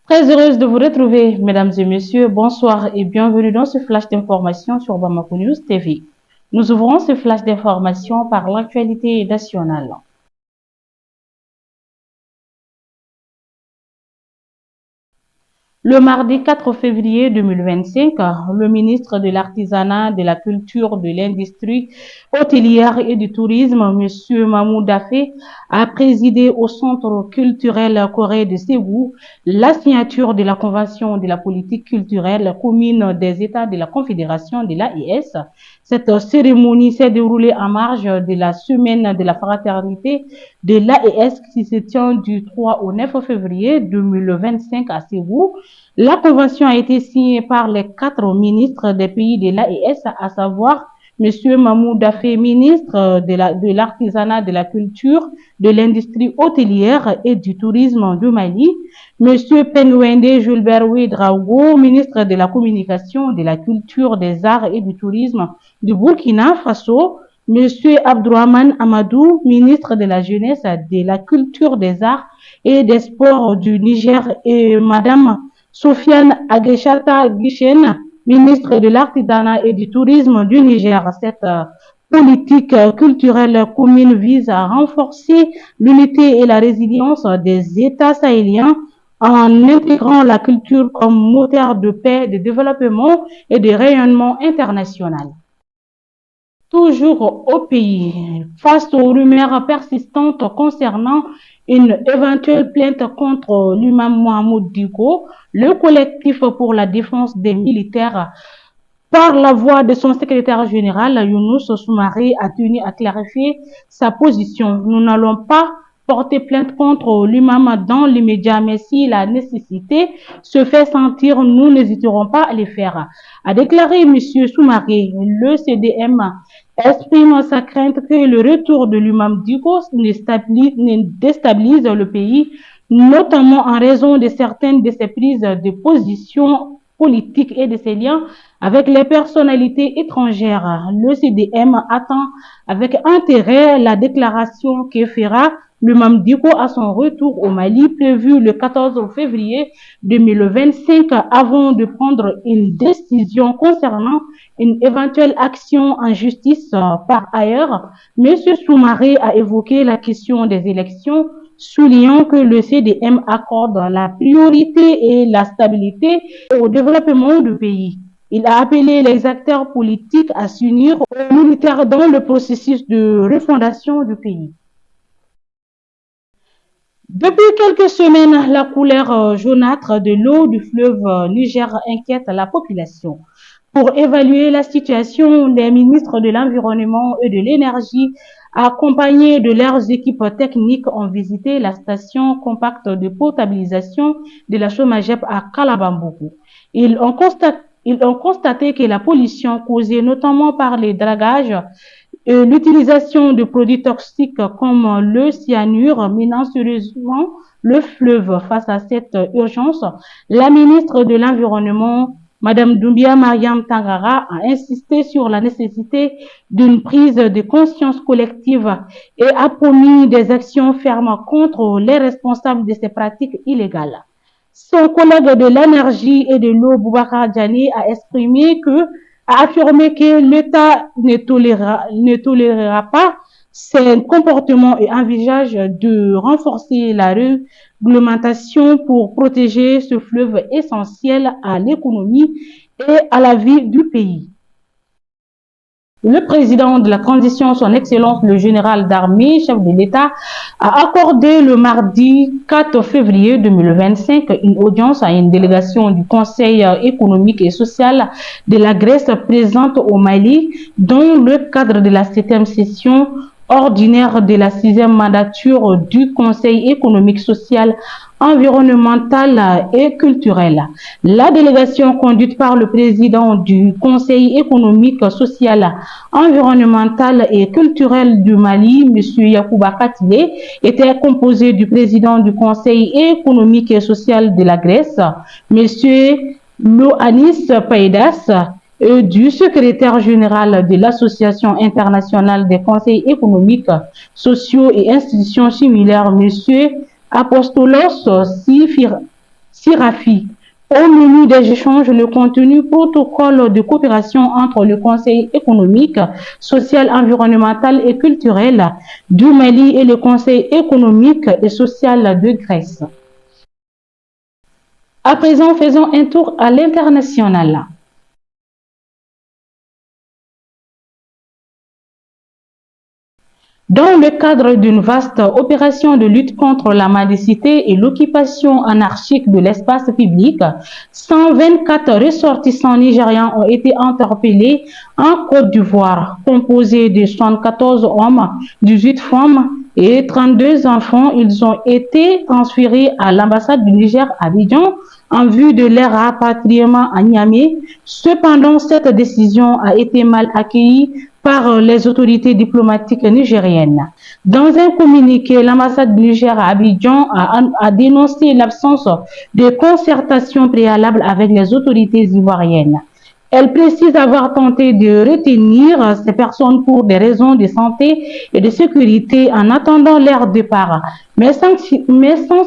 Très heureuse de vous retrouver, mesdames et messieurs. Bonsoir et bienvenue dans ce flash d'information sur Bamako News TV. Nous ouvrons ce flash d'information par l'actualité nationale. Le mardi 4 février 2025, le ministre de l'Artisanat, de la Culture, de l'Industrie hôtelière et du Tourisme, M. Mahmoud Dafé, a présidé au Centre culturel Corée de Ségou la signature de la Convention de la politique culturelle commune des États de la Confédération de l'AES. Cette cérémonie s'est déroulée en marge de la semaine de la fraternité de l'AES qui se tient du 3 au 9 février 2025 à Ségou. La convention a été signée par les 4 ministres des pays de l'AES, à savoir M. Mahmoud Dafé, ministre de l'Artisanat, de la Culture, de l'Industrie hôtelière et du Tourisme du Mali, M. Penwende Julbert Ouedraogo, ministre de la Communication, de la Culture, des Arts et du Tourisme du Burkina Faso, M. Abdourahmane Amadou, ministre de la Jeunesse, de la Culture, des Arts et des Sports du Niger et Mme Sofiane Ageshata Guichen, ministre de l'Artisanat et du Tourisme du Niger. Cette politique culturelle commune vise à renforcer l'unité et la résilience des États sahéliens en intégrant la culture comme moteur de paix, de développement et de rayonnement international. Toujours au pays, face aux rumeurs persistantes concernant une éventuelle plainte contre l'imam Mohamed Diko, le collectif pour la défense des militaires, par la voix de son secrétaire général, Younous Soumaré, a tenu à clarifier sa position. Nous n'allons pas porter plainte contre l'imam dans l'immédiat, mais si la nécessité se fait sentir, nous n'hésiterons pas à le faire, a déclaré M. Soumaré. Le CDM exprime sa crainte que le retour de l'imam Diko déstabilise le pays, notamment en raison de certaines de ses prises de position politique et de ses liens avec les personnalités étrangères. Le CDM attend avec intérêt la déclaration que fera l'imam Diko à son retour au Mali, prévu le 14 février 2025, avant de prendre une décision concernant une éventuelle action en justice. Par ailleurs, M. Soumaré a évoqué la question des élections, soulignant que le CDM accorde la priorité et la stabilité au développement du pays. Il a appelé les acteurs politiques à s'unir aux militaires dans le processus de refondation du pays. Depuis quelques semaines, la couleur jaunâtre de l'eau du fleuve Niger inquiète la population. Pour évaluer la situation, les ministres de l'Environnement et de l'Énergie, accompagnés de leurs équipes techniques, ont visité la station compacte de potabilisation de la Somagep à Kalabamboukou. Ils ont constaté que la pollution causée notamment par les dragages et l'utilisation de produits toxiques comme le cyanure minant sérieusement le fleuve. Face à cette urgence, la ministre de l'Environnement, Madame Doumbia Mariam Tangara, a insisté sur la nécessité d'une prise de conscience collective et a promis des actions fermes contre les responsables de ces pratiques illégales. Son collègue de l'énergie et de l'eau, Boubacar Djani, a affirmé que l'État ne tolérera pas ces comportements et envisage de renforcer la réglementation pour protéger ce fleuve essentiel à l'économie et à la vie du pays. Le président de la transition, son Excellence le général d'armée, chef de l'État, a accordé le mardi 4 février 2025 une audience à une délégation du Conseil économique et social de la Grèce présente au Mali dans le cadre de la 7e session ordinaire de la 6e mandature du Conseil économique, social, environnemental et culturel. La délégation conduite par le président du Conseil économique, social, environnemental et culturel du Mali, M. Yacouba Katile, était composée du président du Conseil économique et social de la Grèce, M. Ioannis Paidas, et du secrétaire général de l'Association internationale des conseils économiques, sociaux et institutions similaires, M. Apostolos Sirafi. Au menu des échanges, le contenu protocole de coopération entre le Conseil économique, social, environnemental et culturel du Mali et le Conseil économique et social de Grèce. À présent, faisons un tour à l'international. Dans le cadre d'une vaste opération de lutte contre la mendicité et l'occupation anarchique de l'espace public, 124 ressortissants nigérians ont été interpellés en Côte d'Ivoire, composés de 74 hommes, 18 femmes et 32 enfants. Ils ont été transférés à l'ambassade du Niger à Abidjan en vue de leur rapatriement à Niamey. Cependant, cette décision a été mal accueillie par les autorités diplomatiques nigériennes. Dans un communiqué, l'ambassade du Niger à Abidjan a dénoncé l'absence de concertation préalable avec les autorités ivoiriennes. Elle précise avoir tenté de retenir ces personnes pour des raisons de santé et de sécurité en attendant leur départ, mais sans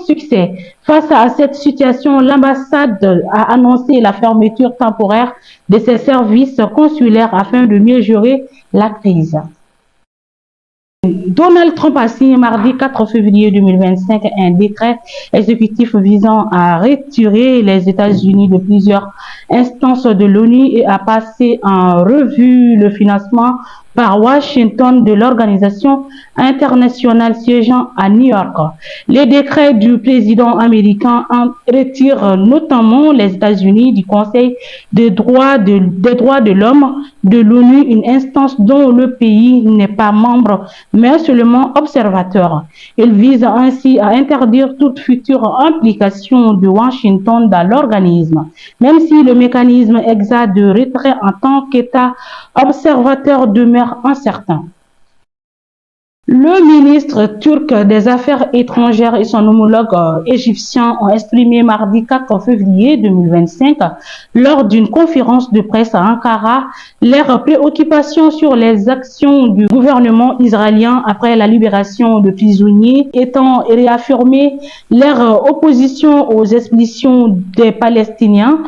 succès. Face à cette situation, l'ambassade a annoncé la fermeture temporaire de ses services consulaires afin de mieux gérer la crise. Donald Trump a signé mardi 4 février 2025 un décret exécutif visant à retirer les États-Unis de plusieurs instances de l'ONU et à passer en revue le financement par Washington de l'organisation internationale siégeant à New York. Les décrets du président américain retirent notamment les États-Unis du Conseil des droits de l'homme de l'ONU, une instance dont le pays n'est pas membre mais seulement observateur. Il vise ainsi à interdire toute future implication de Washington dans l'organisme, même si le mécanisme exact de retrait en tant qu'État observateur demeure incertain. Le ministre turc des Affaires étrangères et son homologue égyptien ont exprimé mardi 4 février 2025 lors d'une conférence de presse à Ankara leurs préoccupations sur les actions du gouvernement israélien après la libération de prisonniers, étant réaffirmé leur opposition aux expulsions des Palestiniens,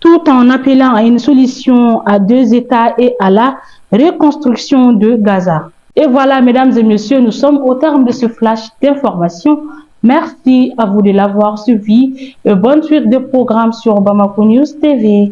tout en appelant à une solution à deux États et à la reconstruction de Gaza. Et voilà, mesdames et messieurs, nous sommes au terme de ce flash d'information. Merci à vous de l'avoir suivi. Bonne suite de programmes sur Bamako News TV.